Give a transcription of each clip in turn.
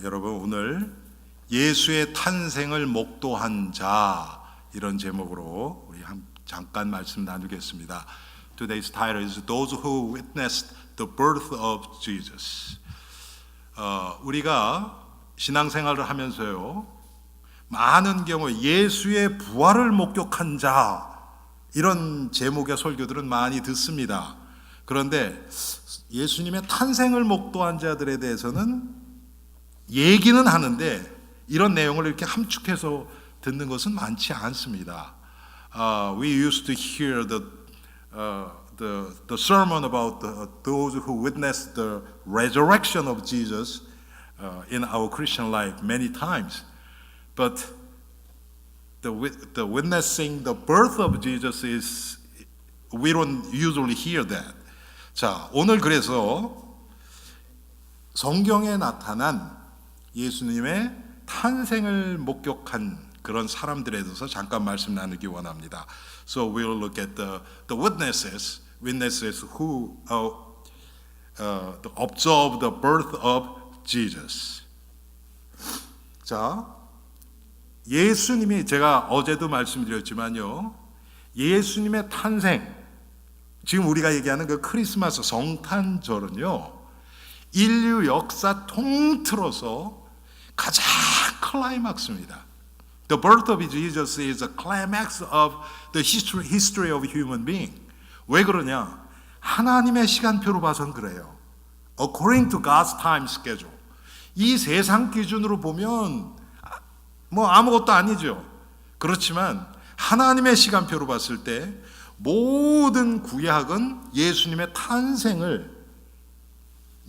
여러분 오늘 예수의 탄생을 목도한 자 이런 제목으로 우리 잠깐 말씀 나누겠습니다. Today's title is Those Who Witnessed the Birth of Jesus. 우리가 신앙생활을 하면서요 많은 경우 예수의 부활을 목격한 자 이런 제목의 설교들은 많이 듣습니다. 그런데 예수님의 탄생을 목도한 자들에 대해서는 얘기는 하는데 이런 내용을 이렇게 함축해서 듣는 것은 많지 않습니다. We used to hear the sermon about those who witnessed the resurrection of Jesus in our Christian life many times, but the witnessing the birth of Jesus is we don't usually hear that. 자, 오늘 그래서 성경에 나타난 예수님의 탄생을 목격한 그런 사람들에 대해서 잠깐 말씀 나누기 원합니다. So we'll look at the witnesses who observed the birth of Jesus. 자, 예수님이 제가 어제도 말씀드렸지만요, 예수님의 탄생, 지금 우리가 얘기하는 그 크리스마스 성탄절은요, 인류 역사 통틀어서 가장 클라이막스입니다. The birth of Jesus is a climax of the history of human being. 왜 그러냐? 하나님의 시간표로 봐선 그래요. According to God's time schedule. 이 세상 기준으로 보면 뭐 아무것도 아니죠. 그렇지만 하나님의 시간표로 봤을 때 모든 구약은 예수님의 탄생을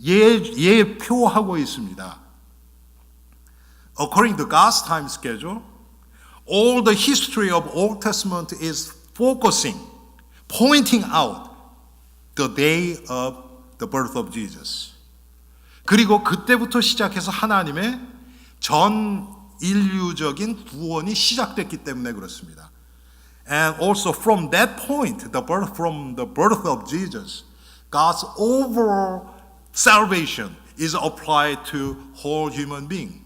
예표하고 있습니다. According to God's time schedule, all the history of Old Testament is pointing out the day of the birth of Jesus. 그리고 그때부터 시작해서 하나님의 전 인류적인 구원이 시작됐기 때문에 그렇습니다. And also from that point, from the birth of Jesus, God's overall salvation is applied to whole human being.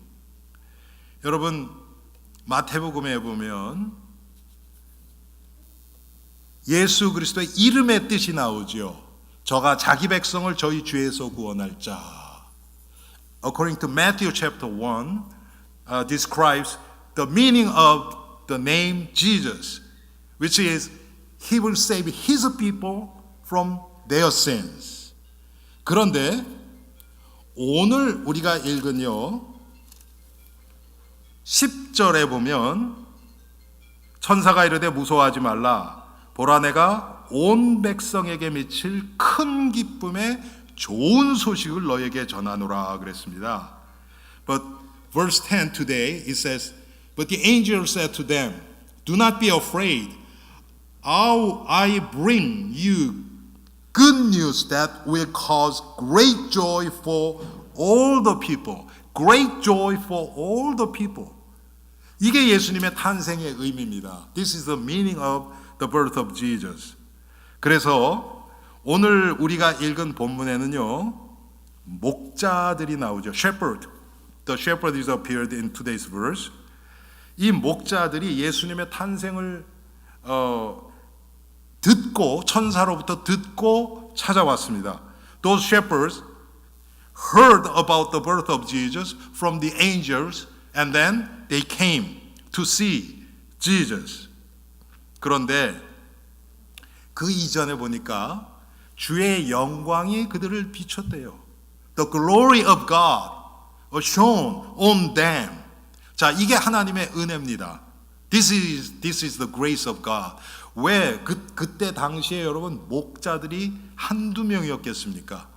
여러분 마태복음에 보면 예수 그리스도의 이름의 뜻이 나오죠. 저가 자기 백성을 저희 죄에서 구원할 자. According to Matthew chapter 1, describes the meaning of the name Jesus, which is He will save His people from their sins. 그런데 오늘 우리가 읽은요 10절에 보면 천사가 이르되 무서워하지 말라 보라 내가 온 백성에게 미칠 큰 기쁨의 좋은 소식을 너에게 전하노라 그랬습니다. But verse 10 today it says, But the angel said to them, Do not be afraid. I bring you good news that will cause great joy for all the people. Great joy for all the people. 이게 예수님의 탄생의 의미입니다. This is the meaning of the birth of Jesus. 그래서 오늘 우리가 읽은 본문에는요, 목자들이 나오죠. Shepherd. The shepherd is appeared in today's verse. 이 목자들이 예수님의 탄생을 듣고 천사로부터 듣고 찾아왔습니다. Those shepherds heard about the birth of Jesus from the angels and then they came to see Jesus. 그런데 그 이전에 보니까 주의 영광이 그들을 비췄대요. The glory of God was shown on them. 자, 이게 하나님의 은혜입니다. This is the grace of God. 왜 그때 당시에 여러분 목자들이 한두 명이었겠습니까?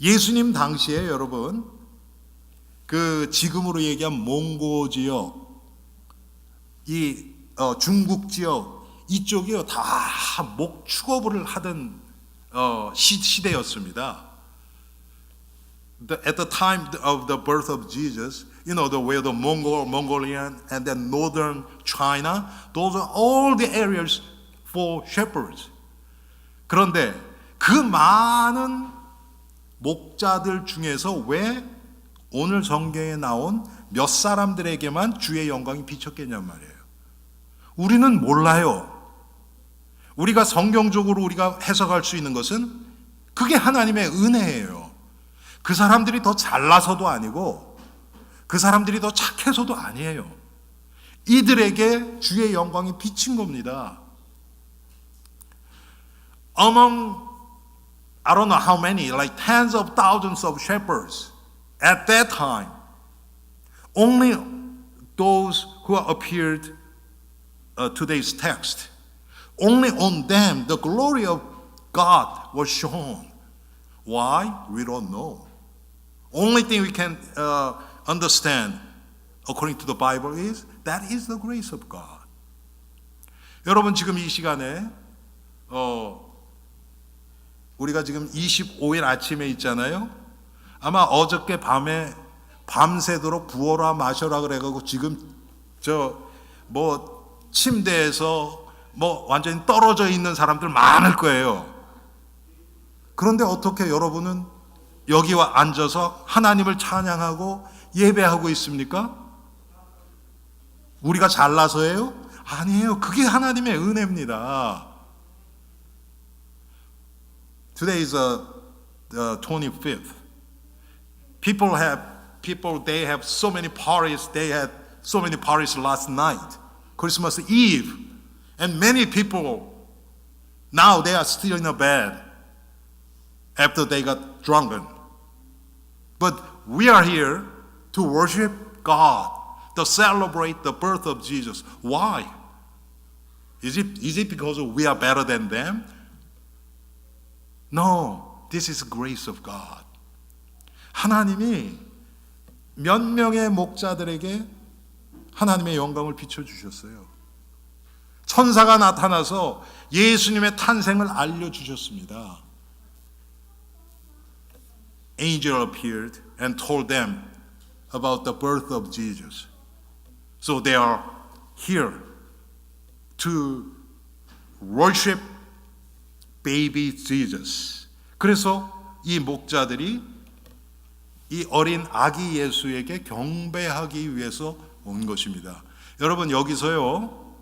예수님 당시에 여러분 그 지금으로 얘기한 몽고 지역, 이 중국 지역 이쪽이요 다 목 축업을 하던 시대였습니다. At the time of the birth of Jesus, where the Mongolian and then northern China, those are all the areas for shepherds. 그런데 그 많은 목자들 중에서 왜 오늘 성경에 나온 몇 사람들에게만 주의 영광이 비쳤겠냔 말이에요. 우리는 몰라요. 우리가 성경적으로 우리가 해석할 수 있는 것은 그게 하나님의 은혜예요. 그 사람들이 더 잘나서도 아니고 그 사람들이 더 착해서도 아니에요. 이들에게 주의 영광이 비친 겁니다. Among, I don't know how many, like tens of thousands of shepherds at that time, only those who appeared today's text, only on them the glory of God was shown. Why? We don't know. Only thing we can understand according to the Bible is that is the grace of God. 여러분 지금 이 시간에 우리가 지금 25일 아침에 있잖아요. 아마 어저께 밤에 밤새도록 부어라 마셔라 그래가지고 지금 침대에서 완전히 떨어져 있는 사람들 많을 거예요. 그런데 어떻게 여러분은 여기와 앉아서 하나님을 찬양하고 예배하고 있습니까? 우리가 잘나서예요? 아니에요. 그게 하나님의 은혜입니다. Today is the 25th. They have so many parties. They had so many parties last night, Christmas Eve, and many people now they are still in a bed after they got drunken. But we are here to worship God, to celebrate the birth of Jesus. Why? Is it because we are better than them? No, this is grace of God. 하나님이 몇 명의 목자들에게 하나님의 영광을 비춰주셨어요. 천사가 나타나서 예수님의 탄생을 알려주셨습니다. Angel appeared and told them about the birth of Jesus. So they are here to worship baby Jesus. 그래서 이 목자들이 이 어린 아기 예수에게 경배하기 위해서 온 것입니다. 여러분 여기서요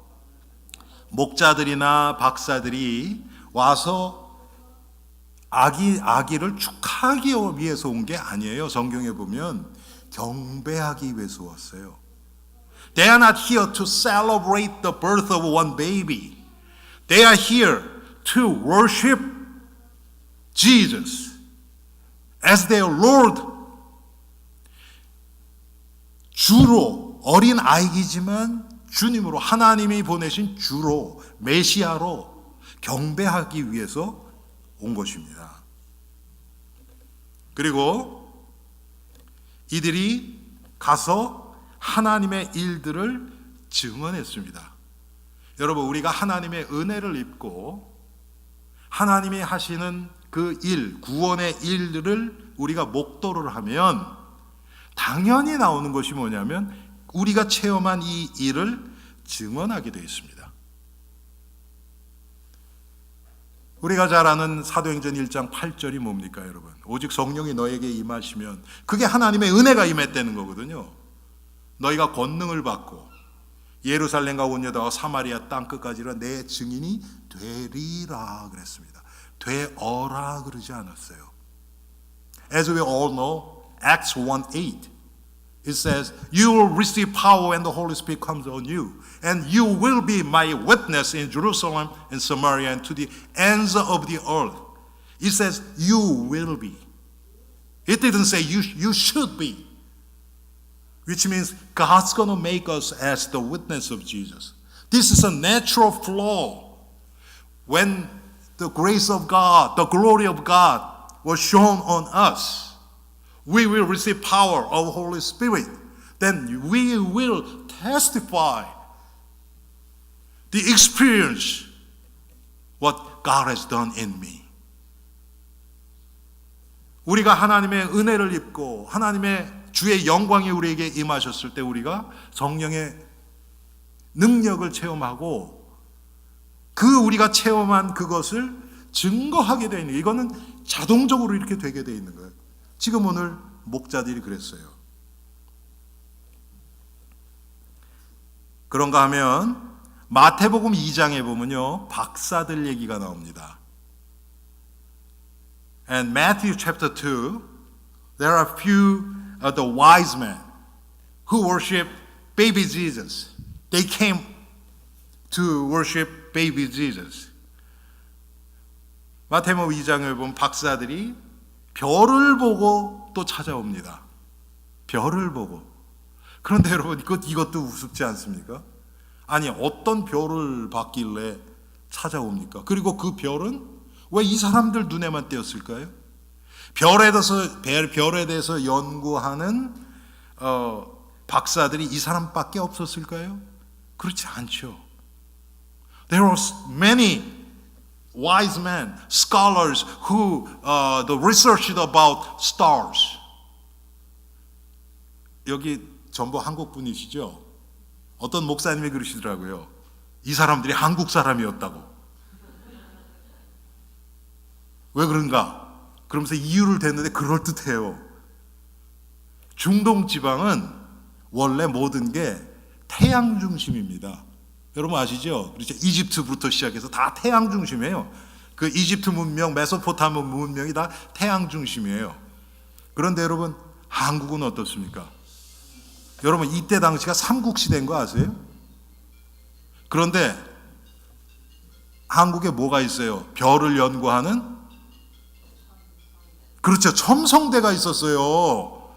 목자들이나 박사들이 와서 아기를 축하하기 위해서 온 게 아니에요. 성경에 보면 경배하기 위해서 왔어요. They are not here to celebrate the birth of one baby. They are here to worship Jesus as their Lord. 주로 어린 아이이지만 주님으로 하나님이 보내신 주로 메시아로 경배하기 위해서 온 것입니다. 그리고 이들이 가서 하나님의 일들을 증언했습니다. 여러분 우리가 하나님의 은혜를 입고 하나님이 하시는 그 일, 구원의 일들을 우리가 목도를 하면 당연히 나오는 것이 뭐냐면 우리가 체험한 이 일을 증언하게 되어 있습니다. 우리가 잘 아는 사도행전 1장 8절이 뭡니까 여러분? 오직 성령이 너에게 임하시면 그게 하나님의 은혜가 임했다는 거거든요. 너희가 권능을 받고 예루살렘과 온 여다와 사마리아 땅끝까지라 내 증인이 되리라 그랬습니다. 되어라 그러지 않았어요. As we all know, Acts 1:8 it says, you will receive power when the Holy Spirit comes on you, and you will be my witness in Jerusalem and Samaria and to the ends of the earth. It says, you will be. It didn't say you should be, which means God's going to make us as the witness of Jesus. This is a natural flow. When the grace of God, the glory of God was shown on us, we will receive power of the Holy Spirit. Then we will testify the experience what God has done in me. 우리가 하나님의 은혜를 입고 하나님의 주의 영광이 우리에게 임하셨을 때 우리가 성령의 능력을 체험하고 그 우리가 체험한 그것을 증거하게 되어 있는, 이거는 자동적으로 이렇게 되게 되어 있는 거예요. 지금 오늘 목자들이 그랬어요. 그런가 하면 마태복음 2장에 보면요, 박사들 얘기가 나옵니다. And Matthew chapter 2, there are few of the wise men who worship baby Jesus. They came to worship baby Jesus. 마태복음 2장을 보면 박사들이 별을 보고 또 찾아옵니다. 별을 보고. 그런데 여러분, 이것도 우습지 않습니까? 아니, 어떤 별을 봤길래 찾아옵니까? 그리고 그 별은 왜 이 사람들 눈에만 띄었을까요? 별에 대해서 연구하는 박사들이 이 사람밖에 없었을까요? 그렇지 않죠. There were many wise men, scholars who researched about stars. 여기 전부 한국 분이시죠? 어떤 목사님이 그러시더라고요. 이 사람들이 한국 사람이었다고. 왜 그런가? 그러면서 이유를 댔는데 그럴듯해요. 중동 지방은 원래 모든 게 태양 중심입니다. 여러분 아시죠? 그렇죠? 이집트부터 시작해서 다 태양 중심이에요. 그 이집트 문명, 메소포타미아 문명이 다 태양 중심이에요. 그런데 여러분, 한국은 어떻습니까? 여러분, 이때 당시가 삼국시대인 거 아세요? 그런데 한국에 뭐가 있어요? 별을 연구하는? 그렇죠. 첨성대가 있었어요.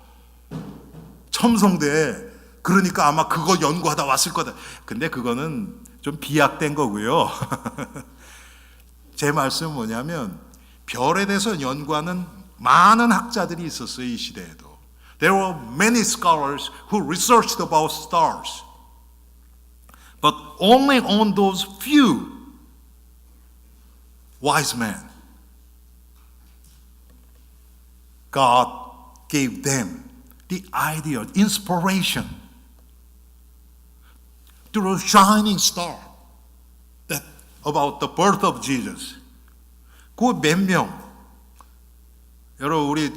첨성대. 그러니까 아마 그거 연구하다 왔을 거다. 근데 그거는 좀 비약된 거고요. 제 말씀은 뭐냐면 별에 대해서 연구하는 많은 학자들이 있었어요. 이 시대에도. There were many scholars who researched about stars. But only on those few wise men, God gave them the idea, inspiration through a shining star that about the birth of Jesus. 그 몇 명? 여러분, 우리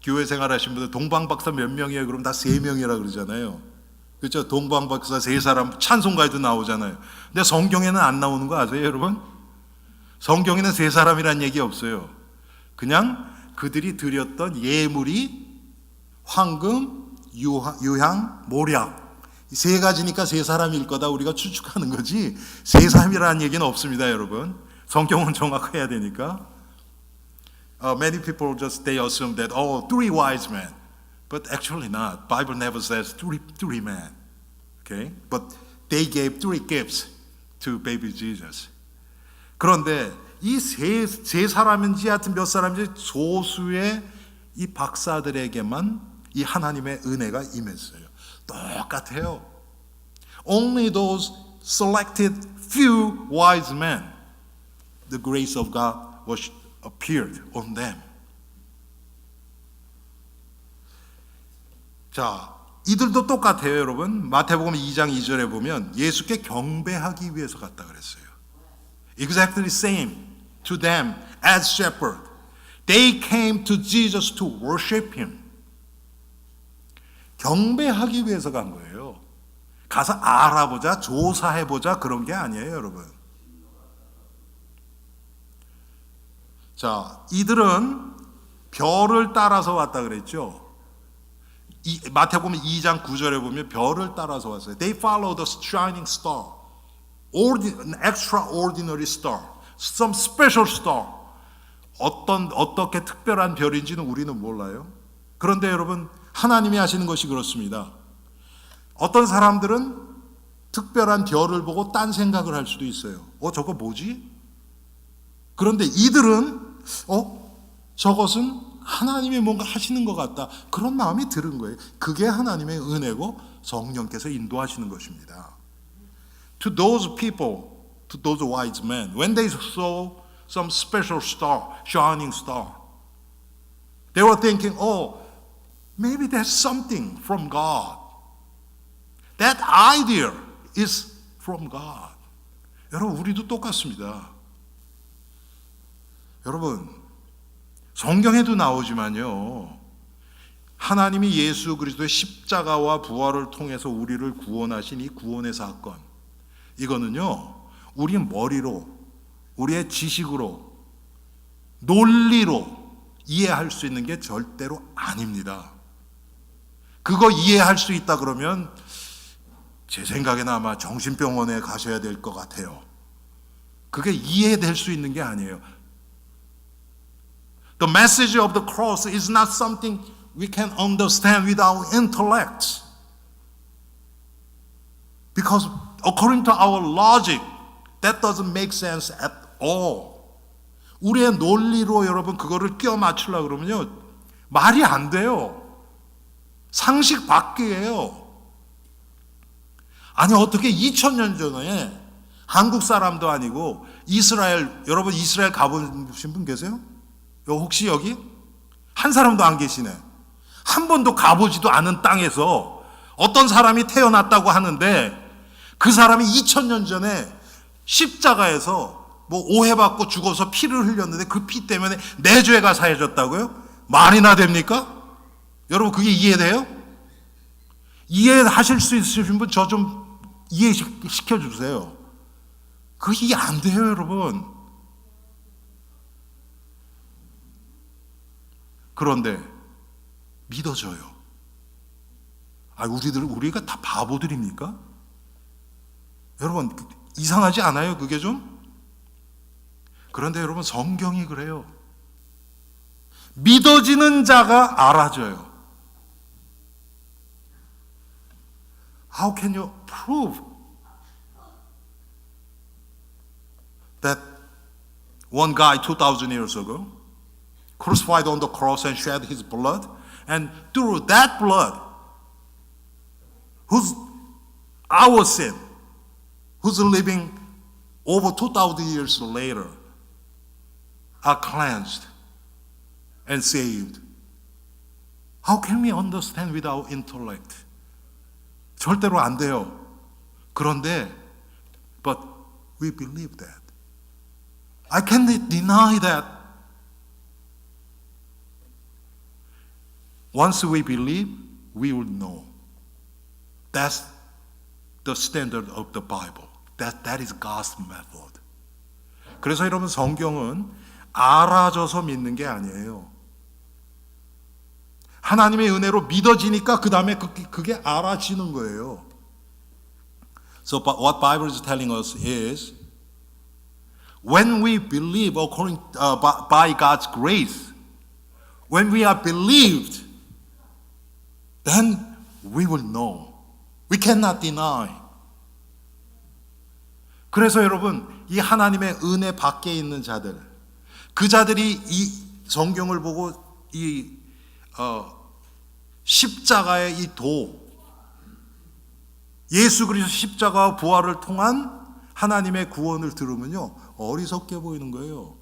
교회 생활하신 분들 동방박사 몇 명이에요? 그럼 다 3명이라 그러잖아요. 그렇죠? 동방박사 3사람 찬송가에도 나오잖아요. 근데 성경에는 안 나오는 거 아세요, 여러분? 성경에는 3사람이란 얘기 없어요. 그냥 그들이 드렸던 예물이 황금, 유향, 모략. 3가지니까 3사람일 거다 우리가 추측하는 거지 3사람이라는 얘기는 없습니다, 여러분. 성경은 정확해야 되니까. Many people they assume that 3 wise men, but actually not. Bible never says three men. Okay, but they gave 3 gifts to baby Jesus. 그런데 이 세 사람인지 하여튼 몇 사람인지 소수의 이 박사들에게만 이 하나님의 은혜가 임했어요. 똑같아요. Only those selected few wise men, the grace of God was appeared on them. 자, 이들도 똑같아요, 여러분. 마태복음 2장 2절에 보면 예수께 경배하기 위해서 갔다 그랬어요. Exactly same to them as shepherd. They came to Jesus to worship him. 경배하기 위해서 간 거예요. 가서 알아보자, 조사해보자 그런 게 아니에요, 여러분. 자, 이들은 별을 따라서 왔다 그랬죠. 마태복음 2장 9절에 보면 별을 따라서 왔어요. They followed the shining star, an extraordinary star, some special star. 어떻게 특별한 별인지는 우리는 몰라요. 그런데 여러분, 하나님이 하시는 것이 그렇습니다. 어떤 사람들은 특별한 별을 보고 딴 생각을 할 수도 있어요. 저거 뭐지? 그런데 이들은 저것은 하나님이 뭔가 하시는 것 같다. 그런 마음이 드는 거예요. 그게 하나님의 은혜고 성령께서 인도하시는 것입니다. To those people, to those wise men, when they saw some special star, shining star, they were thinking, maybe there's something from God. That idea is from God. 여러분, 우리도 똑같습니다. 여러분, 성경에도 나오지만요, 하나님이 예수 그리스도의 십자가와 부활을 통해서 우리를 구원하신 이 구원의 사건, 이거는요 우리 머리로, 우리의 지식으로, 논리로 이해할 수 있는 게 절대로 아닙니다. 그거 이해할 수 있다 그러면 제 생각에는 아마 정신병원에 가셔야 될 것 같아요. 그게 이해될 수 있는 게 아니에요. The message of the cross is not something we can understand with our intellect. Because according to our logic, that doesn't make sense at all. 우리의 논리로 여러분 그거를 끼워 맞추려고 그러면요 말이 안 돼요. 상식 밖이에요. 아니 어떻게 2000년 전에 한국 사람도 아니고 이스라엘, 여러분 이스라엘 가보신 분 계세요? 혹시 여기? 한 사람도 안 계시네. 한 번도 가보지도 않은 땅에서 어떤 사람이 태어났다고 하는데 그 사람이 2000년 전에 십자가에서 뭐 오해받고 죽어서 피를 흘렸는데 그 피 때문에 내 죄가 사해졌다고요? 말이나 됩니까? 여러분 그게 이해돼요? 이해하실 수 있으신 분 저 좀 이해시켜 주세요. 그게 이해 안 돼요, 여러분. 그런데 믿어져요. 우리가 다 바보들입니까? 여러분 이상하지 않아요, 그게 좀? 그런데 여러분 성경이 그래요. 믿어지는 자가 알아져요. How can you prove that one guy 2,000 years ago crucified on the cross and shed his blood, and through that blood, who's our sin, who's living over 2,000 years later, are cleansed and saved? How can we understand with our intellect? 절대로 안 돼요. 그런데 but we believe that. I cannot deny that. Once we believe, we will know. That's the standard of the Bible. That is God's method. 그래서 여러분 성경은 알아져서 믿는 게 아니에요. 하나님의 은혜로 믿어지니까 그 다음에 그게 알아지는 거예요. So what Bible is telling us is, when we believe according by God's grace, when we are believed, then we will know. We cannot deny. 그래서 여러분 이 하나님의 은혜 밖에 있는 자들, 그 자들이 이 성경을 보고 이 십자가의 이 도, 예수 그리스도 십자가와 부활을 통한 하나님의 구원을 들으면요 어리석게 보이는 거예요.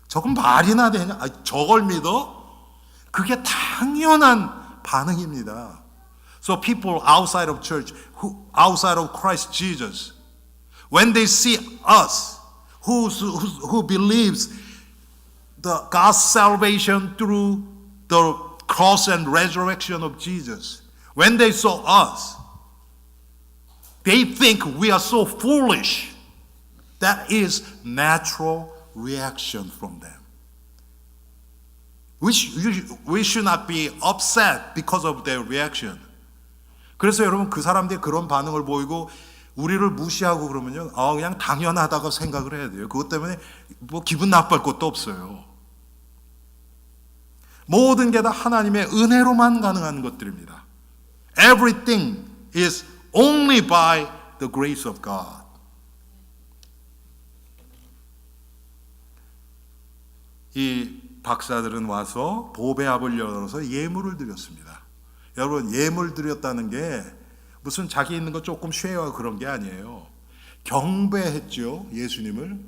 저건 말이나 되냐? 저걸 믿어? 그게 당연한 반응입니다. So people outside of church, outside of Christ Jesus, when they see us, who believes the God's salvation through the cross and resurrection of Jesus, when they saw us, they think we are so foolish. That is natural reaction from them. We should not be upset because of their reaction. 그래서 여러분 그 사람들이 그런 반응을 보이고 우리를 무시하고 그러면요, 그냥 당연하다고 생각을 해야 돼요. 그것 때문에 뭐 기분 나쁠 것도 없어요. 모든 게 다 하나님의 은혜로만 가능한 것들입니다. Everything is only by the grace of God. 이 박사들은 와서 보배합을 열어서 예물을 드렸습니다. 여러분 예물 드렸다는 게 무슨 자기 있는 거 조금 쉐어하고 그런 게 아니에요. 경배했죠, 예수님을.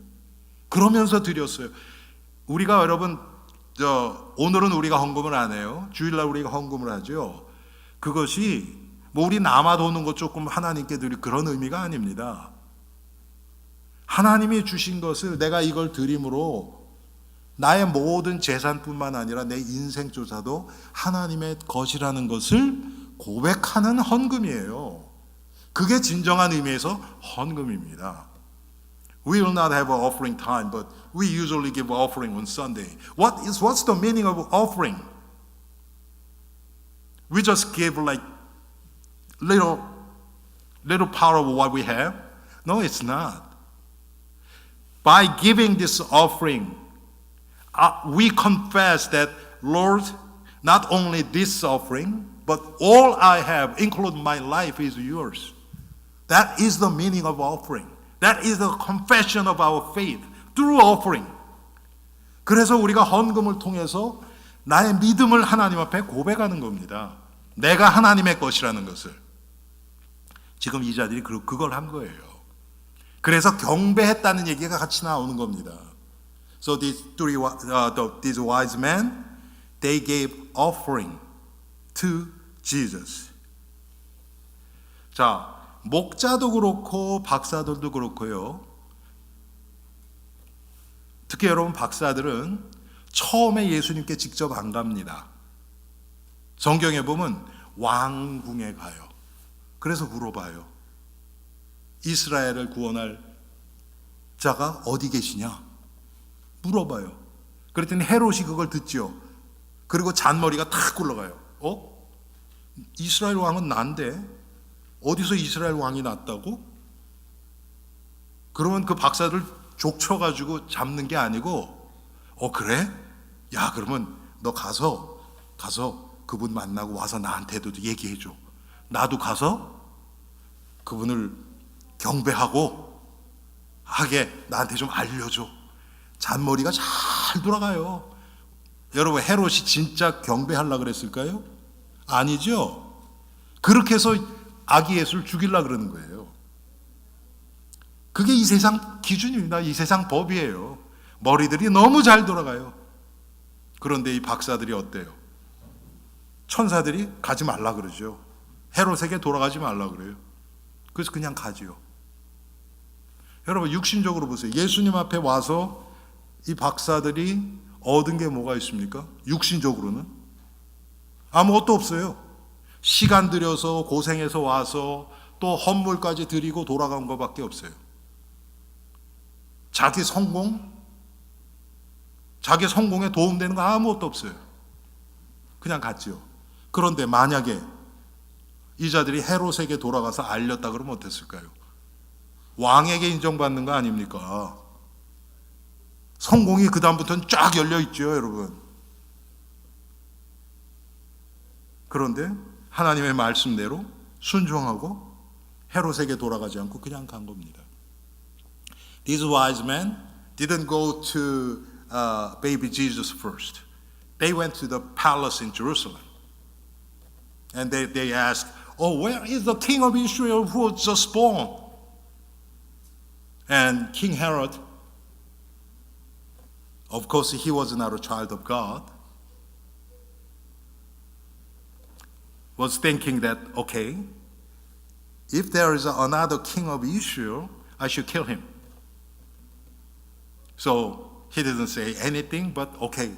그러면서 드렸어요. 우리가 여러분 오늘은 우리가 헌금을 안 해요. 주일날 우리가 헌금을 하죠. 그것이 뭐 우리 남아 도는 것 조금 하나님께 드릴 그런 의미가 아닙니다. 하나님이 주신 것을 내가 이걸 드림으로 나의 모든 재산뿐만 아니라 내 인생조차도 하나님의 것이라는 것을 고백하는 헌금이에요. 그게 진정한 의미에서 헌금입니다. We will not have an offering time, but we usually give offering on Sunday. What's the meaning of offering? We just give like little part of what we have? No, it's not. By giving this offering, we confess that, Lord, not only this offering, but all I have, including my life, is yours. That is the meaning of offering. That is the confession of our faith through offering. 그래서 우리가 헌금을 통해서 나의 믿음을 하나님 앞에 고백하는 겁니다. 내가 하나님의 것이라는 것을. 지금 이 자들이 그걸 한 거예요. 그래서 경배했다는 얘기가 같이 나오는 겁니다. So these wise men, they gave offering to Jesus. 자, 목자도 그렇고 박사들도 그렇고요. 특히 여러분 박사들은 처음에 예수님께 직접 안 갑니다. 성경에 보면 왕궁에 가요. 그래서 물어봐요. 이스라엘을 구원할 자가 어디 계시냐? 물어봐요. 그랬더니 헤롯이 그걸 듣죠. 그리고 잔머리가 탁 굴러가요. 이스라엘 왕은 난데 어디서 이스라엘 왕이 났다고? 그러면 그 박사들 족쳐가지고 잡는 게 아니고, 그래? 야, 그러면 너 가서 그분 만나고 와서 나한테도 얘기해줘. 나도 가서 그분을 경배하고 하게 나한테 좀 알려줘. 잔머리가 잘 돌아가요. 여러분, 헤롯이 진짜 경배하려고 그랬을까요? 아니죠. 그렇게 해서 아기 예수를 죽이려고 그러는 거예요. 그게 이 세상 기준입니다. 이 세상 법이에요. 머리들이 너무 잘 돌아가요. 그런데 이 박사들이 어때요? 천사들이 가지 말라 그러죠. 헤롯에게 돌아가지 말라 그래요. 그래서 그냥 가지요. 여러분, 육신적으로 보세요. 예수님 앞에 와서 이 박사들이 얻은 게 뭐가 있습니까? 육신적으로는 아무것도 없어요. 시간 들여서 고생해서 와서 또 헌물까지 드리고 돌아간 것밖에 없어요. 자기 성공에 도움되는 거 아무것도 없어요. 그냥 갔죠. 그런데 만약에 이 자들이 헤롯에게 돌아가서 알렸다 그러면 어땠을까요? 왕에게 인정받는 거 아닙니까? 성공이 그 다음부터는 쫙 열려 있죠, 여러분. 그런데 하나님의 말씀대로 순종하고 헤롯에게 돌아가지 않고 그냥 간 겁니다. These wise men didn't go to baby Jesus first. They went to the palace in Jerusalem. And they asked, where is the king of Israel who was just born? And King Herod, of course, he was not a child of God, was thinking that, okay, if there is another king of Israel, I should kill him. So he didn't say anything, but okay,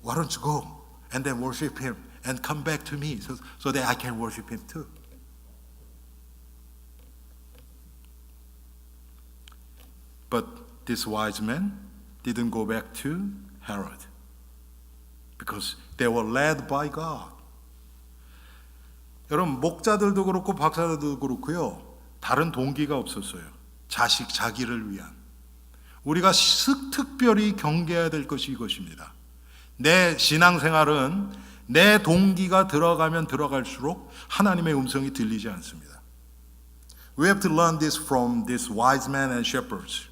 why don't you go and then worship him and come back to me so that I can worship him too. But this wise men didn't go back to Herod because they were led by God. 여러분, 목자들도 그렇고 박사들도 그렇고요. 다른 동기가 없었어요. 자기를 위한. 우리가 특별히 경계해야 될 것이 이것입니다. 내 신앙생활은 내 동기가 들어가면 들어갈수록 하나님의 음성이 들리지 않습니다. We have to learn this from these wise men and shepherds.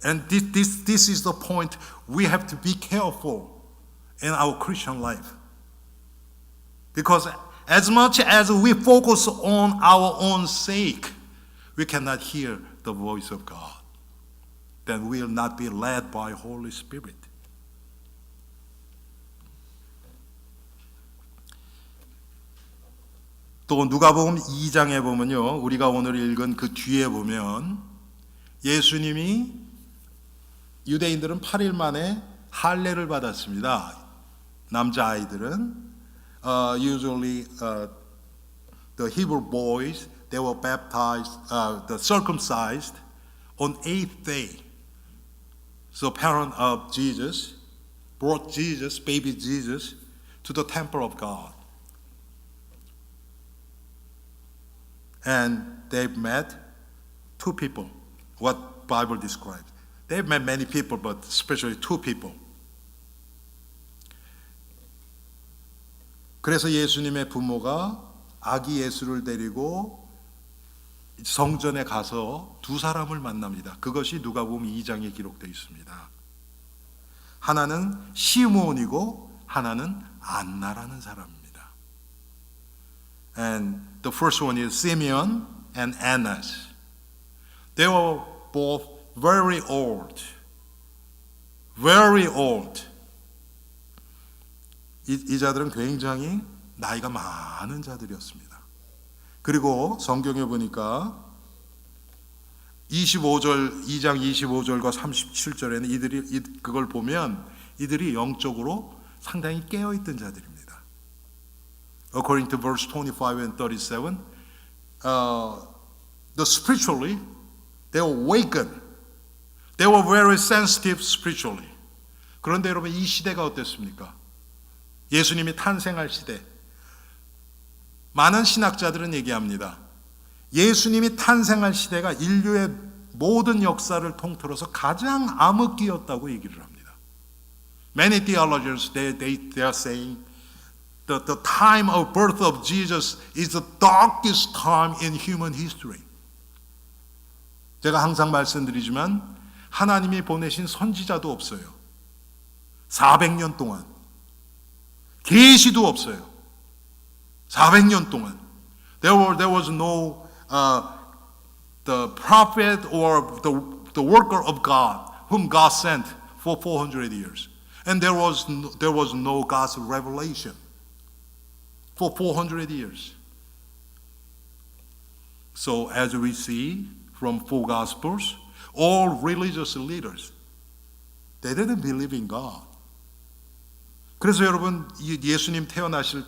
And this is the point we have to be careful in our Christian life. Because as much as we focus on our own sake, we cannot hear the voice of God. Then we will not be led by Holy Spirit. 또 누가복음 2장에 보면요, 우리가 오늘 읽은 그 뒤에 보면 예수님이 유대인들은 8일 만에 할례를 받았습니다. 남자 아이들은 usually the Hebrew boys they were baptized, the circumcised on 8th day. So parent of Jesus brought Jesus, baby Jesus, to the temple of God. And they've met two people, what Bible describes. They've met many people, but especially two people. 그래서 예수님의 부모가 아기 예수를 데리고 성전에 가서 두 사람을 만납니다. 그것이 누가복음 2장에 기록되어 있습니다. 하나는 시므온이고 하나는 안나라는 사람입니다. And the first one is Simeon and Annas. They were both very old. Very old. 이 자들은 굉장히 나이가 많은 자들이었습니다. 그리고 성경에 보니까 2장 25절과 37절에는 이들이 그걸 보면 이들이 영적으로 상당히 깨어있던 자들입니다. According to verse 25 and 37, spiritually they were awakened. They were very sensitive spiritually. 그런데 여러분 이 시대가 어땠습니까? 예수님이 탄생할 시대. 많은 신학자들은 얘기합니다. 예수님이 탄생할 시대가 인류의 모든 역사를 통틀어서 가장 암흑기였다고 얘기를 합니다. Many theologians they are saying that the time of birth of Jesus is the darkest time in human history. 제가 항상 말씀드리지만 하나님이 보내신 선지자도 없어요. 400년 동안 계시도 없어요. 400년 동안 there was no the prophet or the worker of God whom God sent for 400 years, and there was no God's revelation for 400 years. So as we see from four Gospels, all religious leaders they didn't believe in God. 그래서 여러분 예수님 태어나실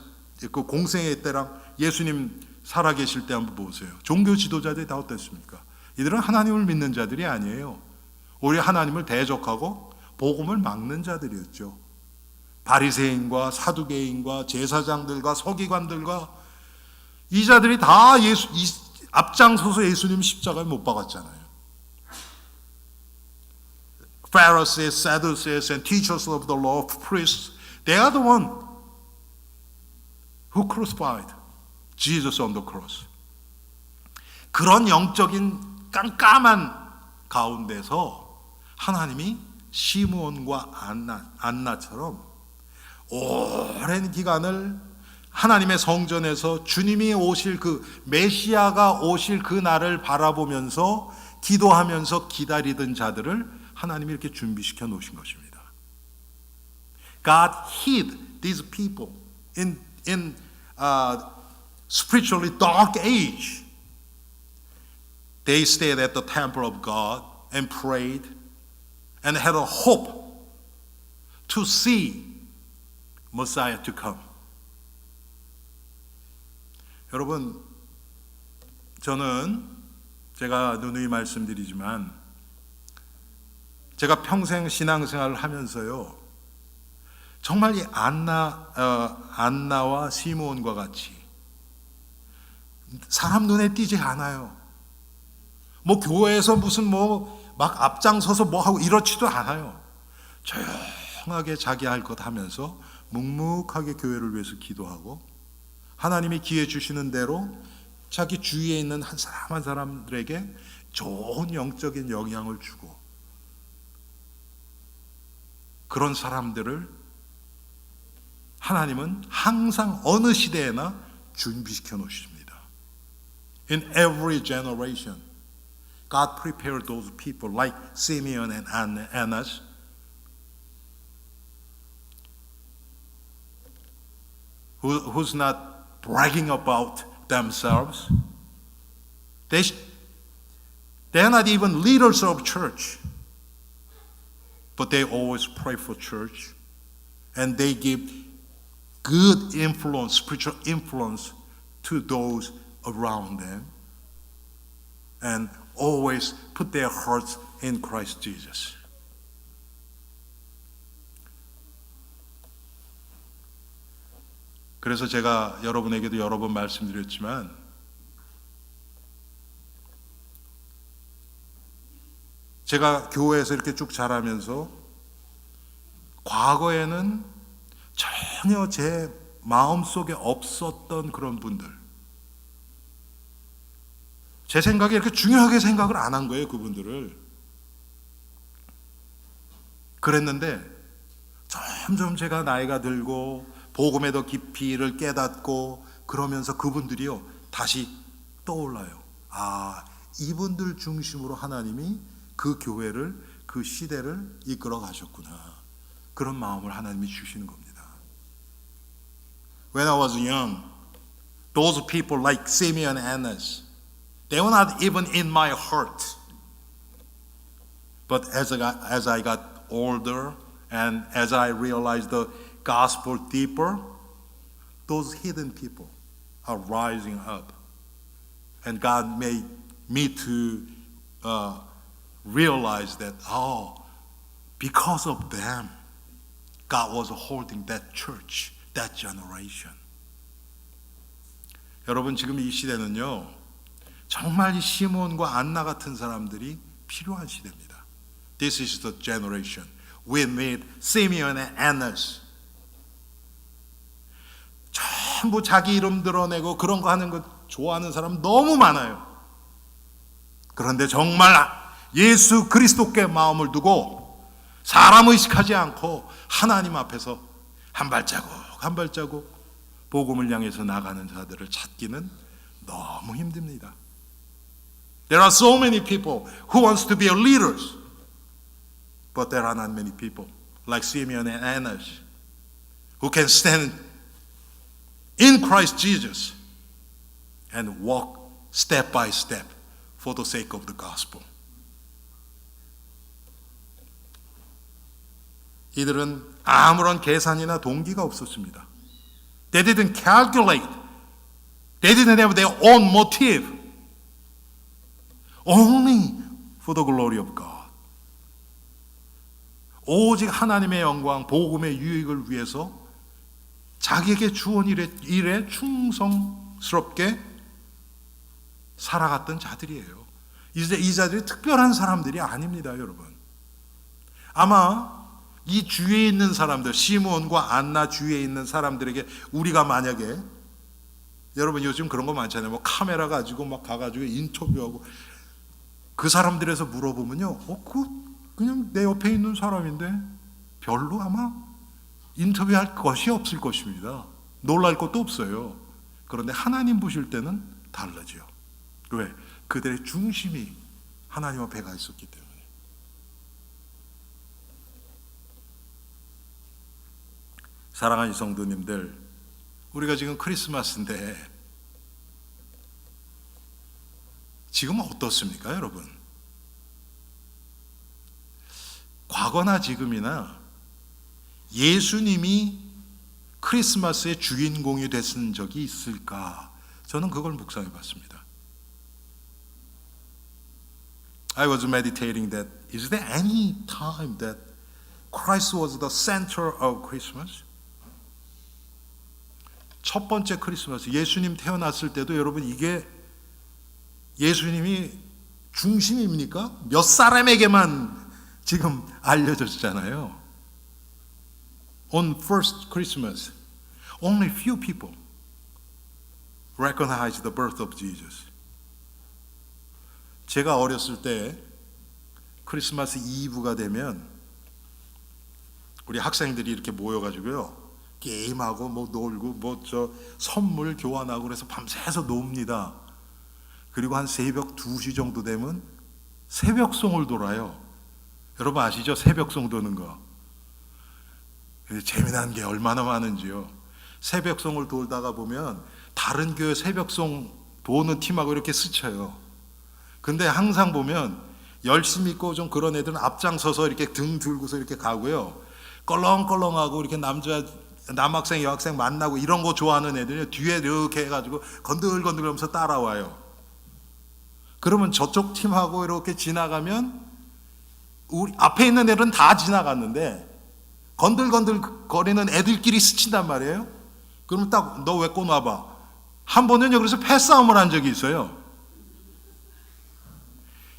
그 공생의 때랑 예수님 살아계실 때 한번 보세요. 종교 지도자들이 다 어땠습니까? 이들은 하나님을 믿는 자들이 아니에요. 오히려 하나님을 대적하고 복음을 막는 자들이었죠. 바리새인과 사두개인과 제사장들과 서기관들과 이 자들이 다 앞장서서 예수님 십자가에 못 박았잖아요. Pharisees, Sadducees, and teachers of the law, priests, they are the one who crucified Jesus on the cross. 그런 영적인 깜깜한 가운데서 하나님이 시므온과 안나처럼 오랜 기간을 하나님의 성전에서 주님이 오실 그 메시아가 오실 그 날을 바라보면서 기도하면서 기다리던 자들을 하나님이 이렇게 준비시켜 놓으신 것입니다. God hid these people in spiritually dark age. They stayed at the temple of God and prayed and had a hope to see Messiah to come. 여러분, 저는 제가 누누이 말씀드리지만 제가 평생 신앙생활을 하면서요, 정말 이 안나와 시므온과 같이 사람 눈에 띄지 않아요. 뭐 교회에서 무슨 막 앞장서서 뭐 하고 이렇지도 않아요. 조용하게 자기 할 것 하면서 묵묵하게 교회를 위해서 기도하고 하나님이 기회 주시는 대로 자기 주위에 있는 한 사람 한 사람들에게 좋은 영적인 영향을 주고 그런 사람들을 하나님은 항상 어느 시대에나 준비시켜 놓으십니다. In every generation, God prepared those people like Simeon and Annas who's not bragging about themselves. They're not even leaders of church. but they always pray for church, and they give good influence, spiritual influence to those around them, and always put their hearts in Christ Jesus. 그래서 제가 여러분에게도 여러 번 말씀드렸지만 제가 교회에서 이렇게 쭉 자라면서 과거에는 전혀 제 마음속에 없었던 그런 분들, 제 생각에 이렇게 중요하게 생각을 안 한 거예요. 그분들을. 그랬는데 점점 제가 나이가 들고 복음에 더 깊이를 깨닫고 그러면서 그분들이요 다시 떠올라요. 아, 이분들 중심으로 하나님이 그 교회를, 그 시대를 이끌어 가셨구나. 그런 마음을 하나님이 주시는 겁니다. When I was young, those people like Simeon and Annas, they were not even in my heart. But as I got older and as I realized the gospel deeper, those hidden people are rising up. And God made me to realize that, because of them, God was holding that church, that generation. 여러분, 지금 이 시대는요, 정말 이 시몬과 안나 같은 사람들이 필요한 시대입니다. This is the generation. We need Simeon and Annas. 전부 자기 이름 드러내고 그런 거 하는 거 좋아하는 사람 너무 많아요. 그런데 정말 예수 그리스도께 마음을 두고 사람 의식하지 않고 하나님 앞에서 한 발자국 한 발자국 복음을 향해서 나가는 자들을 찾기는 너무 힘듭니다. There are so many people who wants to be leaders, but there are not many people like Simeon and Annas who can stand in Christ Jesus and walk step by step for the sake of the gospel. 이들은 아무런 계산이나 동기가 없었습니다. They didn't calculate. They didn't have their own motive. Only for the glory of God. 오직 하나님의 영광, 복음의 유익을 위해서 자기에게 주온 일에 충성스럽게 살아갔던 자들이에요. 이 자들이 특별한 사람들이 아닙니다, 여러분. 아마 이 주위에 있는 사람들, 시므온과 안나 주위에 있는 사람들에게 우리가 만약에, 여러분 요즘 그런 거 많잖아요. 뭐 카메라 가지고 막 가가지고 인터뷰하고, 그 사람들에서 물어보면요, 그냥 내 옆에 있는 사람인데 별로 아마 인터뷰할 것이 없을 것입니다. 놀랄 것도 없어요. 그런데 하나님 보실 때는 다르죠. 왜? 그들의 중심이 하나님 앞에 가 있었기 때문에. 사랑하는 성도님들, 우리가 지금 크리스마스인데 지금은 어떻습니까, 여러분? 과거나 지금이나 예수님이 크리스마스의 주인공이 됐은 적이 있을까? 저는 그걸 묵상해 봤습니다. I was meditating that is there any time that Christ was the center of Christmas? 첫 번째 크리스마스, 예수님 태어났을 때도 여러분 이게 예수님이 중심입니까? 몇 사람에게만 지금 알려졌잖아요. On first Christmas, only few people recognize the birth of Jesus. 제가 어렸을 때 크리스마스 이브가 되면 우리 학생들이 이렇게 모여가지고요, 게임하고 뭐 놀고 뭐 저 선물 교환하고 그래서 밤새서 놉니다. 그리고 한 새벽 2시 정도 되면 새벽송을 돌아요. 여러분 아시죠? 새벽송 도는 거. 재미난 게 얼마나 많은지요. 새벽송을 돌다가 보면 다른 교회 새벽송 도는 팀하고 이렇게 스쳐요. 근데 항상 보면 열심히 있고 좀 그런 애들은 앞장서서 이렇게 등 들고서 이렇게 가고요. 껄렁껄렁하고 이렇게 남학생 여학생 만나고 이런 거 좋아하는 애들이 뒤에 이렇게 해가지고 건들건들하면서 따라와요. 그러면 저쪽 팀하고 이렇게 지나가면 우리 앞에 있는 애들은 다 지나갔는데 건들건들 거리는 애들끼리 스친단 말이에요. 그러면 딱 너 왜 꼬놔봐. 한 번은요 그래서 패싸움을 한 적이 있어요.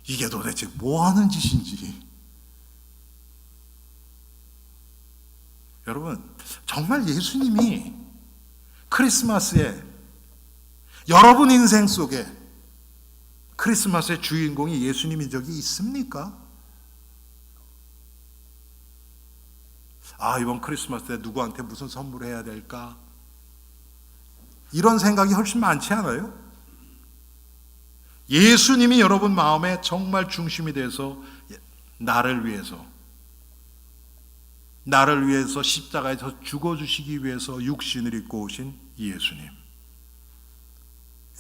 이게 도대체 뭐 하는 짓인지. 여러분, 정말 예수님이 크리스마스에 여러분 인생 속에 크리스마스의 주인공이 예수님인 적이 있습니까? 아, 이번 크리스마스 때 누구한테 무슨 선물해야 될까? 이런 생각이 훨씬 많지 않아요? 예수님이 여러분 마음에 정말 중심이 돼서 나를 위해서 십자가에서 죽어주시기 위해서 육신을 입고 오신 예수님.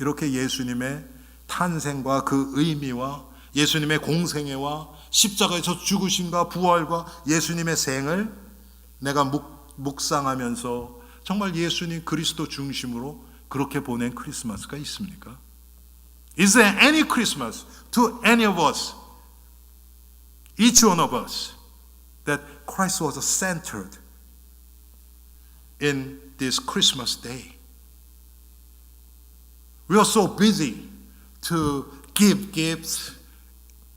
이렇게 예수님의 탄생과 그 의미와 예수님의 공생애와 십자가에서 죽으심과 부활과 예수님의 생을 내가 묵상하면서 정말 예수님 그리스도 중심으로 그렇게 보낸 크리스마스가 있습니까? Is there any Christmas to any of us, each one of us, that Christ was centered in this Christmas day? We are so busy to give gifts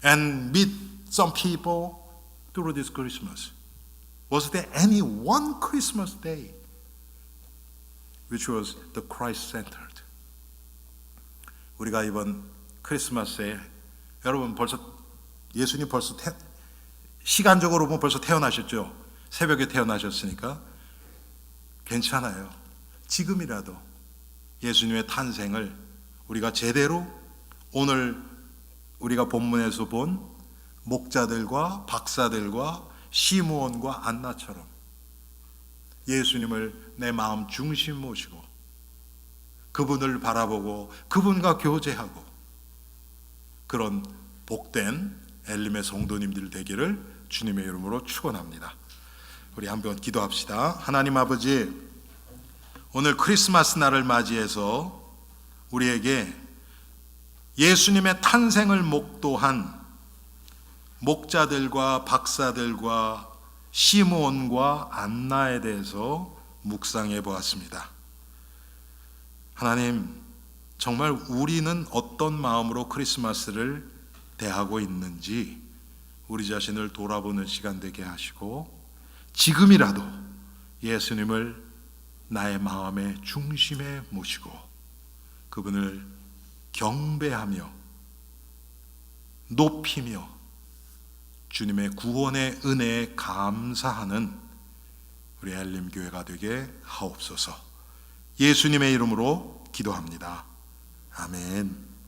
and meet some people through this Christmas. Was there any one Christmas day which was the Christ-centered? 우리가 이번 크리스마스에 여러분 예수님 벌써 시간적으로 보면 벌써 태어나셨죠? 새벽에 태어나셨으니까 괜찮아요. 지금이라도 예수님의 탄생을 우리가 제대로 오늘 우리가 본문에서 본 목자들과 박사들과 시므온과 안나처럼 예수님을 내 마음 중심 모시고 그분을 바라보고 그분과 교제하고 그런 복된 엘림의 성도님들 되기를 주님의 이름으로 축원합니다. 우리 한번 기도합시다. 하나님 아버지, 오늘 크리스마스 날을 맞이해서 우리에게 예수님의 탄생을 목도한 목자들과 박사들과 시므온과 안나에 대해서 묵상해 보았습니다. 하나님, 정말 우리는 어떤 마음으로 크리스마스를 대하고 있는지 우리 자신을 돌아보는 시간 되게 하시고 지금이라도 예수님을 나의 마음의 중심에 모시고 그분을 경배하며 높이며 주님의 구원의 은혜에 감사하는 우리 엘림교회가 되게 하옵소서. 예수님의 이름으로 기도합니다. 아멘.